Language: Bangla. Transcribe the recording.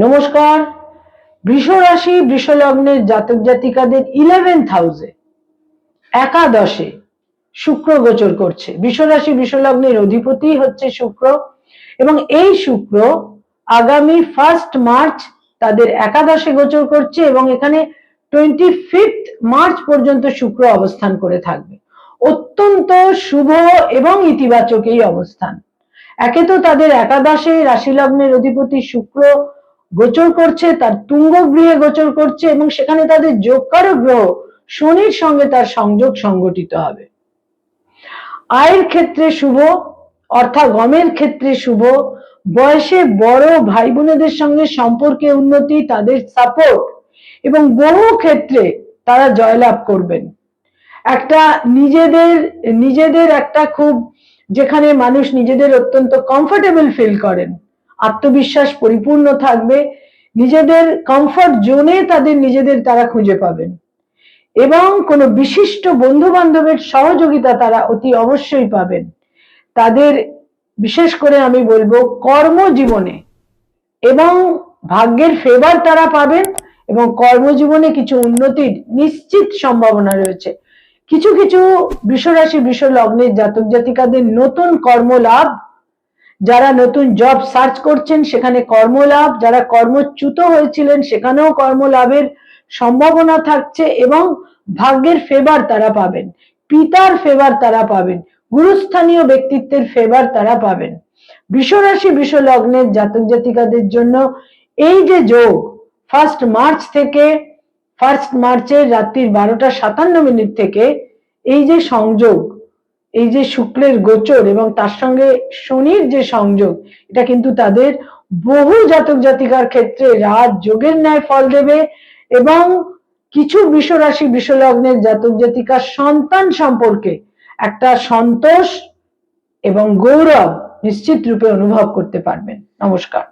নমস্কার। বৃষ রাশি বৃষ লগ্নের জাতক জাতিকাদের 11th হাউসে একাদশে শুক্র গোচর করছে। বৃষ রাশি বৃষ লগ্নের অধিপতি হচ্ছে শুক্র এবং এই শুক্র আগামী 1 মার্চ তাদের একাদশে গোচর করছে এবং এখানে 25 মার্চ পর্যন্ত শুক্র অবস্থান করে থাকবে। অত্যন্ত শুভ এবং ইতিবাচক এই অবস্থান। একে তো তাদের একাদশে রাশি লগ্নের অধিপতি শুক্র গোচর করছে, তার তুঙ্গ গৃহে গোচর করছে এবং সেখানে তাদের যোগকারক গ্রহ শনির সঙ্গে তার সংযোগ সংগঠিত হবে। আয়ের ক্ষেত্রে শুভ, অর্থাগমের ক্ষেত্রে শুভ, বয়সে বড় ভাই বোনেদের সঙ্গে সম্পর্কে উন্নতি, তাদের সাপোর্ট এবং বহু ক্ষেত্রে তারা জয়লাভ করবেন। একটা নিজেদের একটা খুব, যেখানে মানুষ নিজেদের অত্যন্ত কমফোর্টেবল ফিল করেন, আত্মবিশ্বাস পরিপূর্ণ থাকবে, নিজেদের কমফর্ট জোনে নিজেদের তারা খুঁজে পাবেন এবং কোনো বিশিষ্ট বন্ধু বান্ধবের সহযোগিতা তারা অতি অবশ্যই পাবেন। তাদের বিশেষ করে আমি বলবো কর্মজীবনে এবং ভাগ্যের ফেভার তারা পাবেন এবং কর্মজীবনে কিছু উন্নতির নিশ্চিত সম্ভাবনা রয়েছে। কিছু কিছু বৃষ রাশি বৃষ লগ্নের জাতক জাতিকাদের নতুন কর্মলাভ, যারা নতুন জব সার্চ করছেন সেখানে কর্মলাভ, যারা কর্মচ্যুত হয়েছিলেন সেখানেও কর্মলাভের সম্ভাবনা থাকছে এবং ভাগ্যের ফেভার তারা পাবেন, পিতার ফেভার তারা পাবেন, গুরুস্থানীয় ব্যক্তিত্বের ফেভার তারা পাবেন। বৃষ রাশি বৃষ লগ্নের জাতক জাতিকাদের জন্য এই যে যোগ 1 মার্চ থেকে 1 মার্চের রাত্রির 12:57 থেকে এই যে সংযোগ, এই যে শুক্রের গোচর এবং তার সঙ্গে শনির যে সংযোগ, এটা কিন্তু তাদের বহু জাতক জাতিকার ক্ষেত্রে রাজযোগের ন্যায় ফল দেবে এবং কিছু বৃষ রাশি বৃষ লগ্নের জাতক জাতিকার সন্তান সম্পর্কে একটা সন্তোষ এবং গৌরব নিশ্চিত রূপে অনুভব করতে পারবেন। নমস্কার।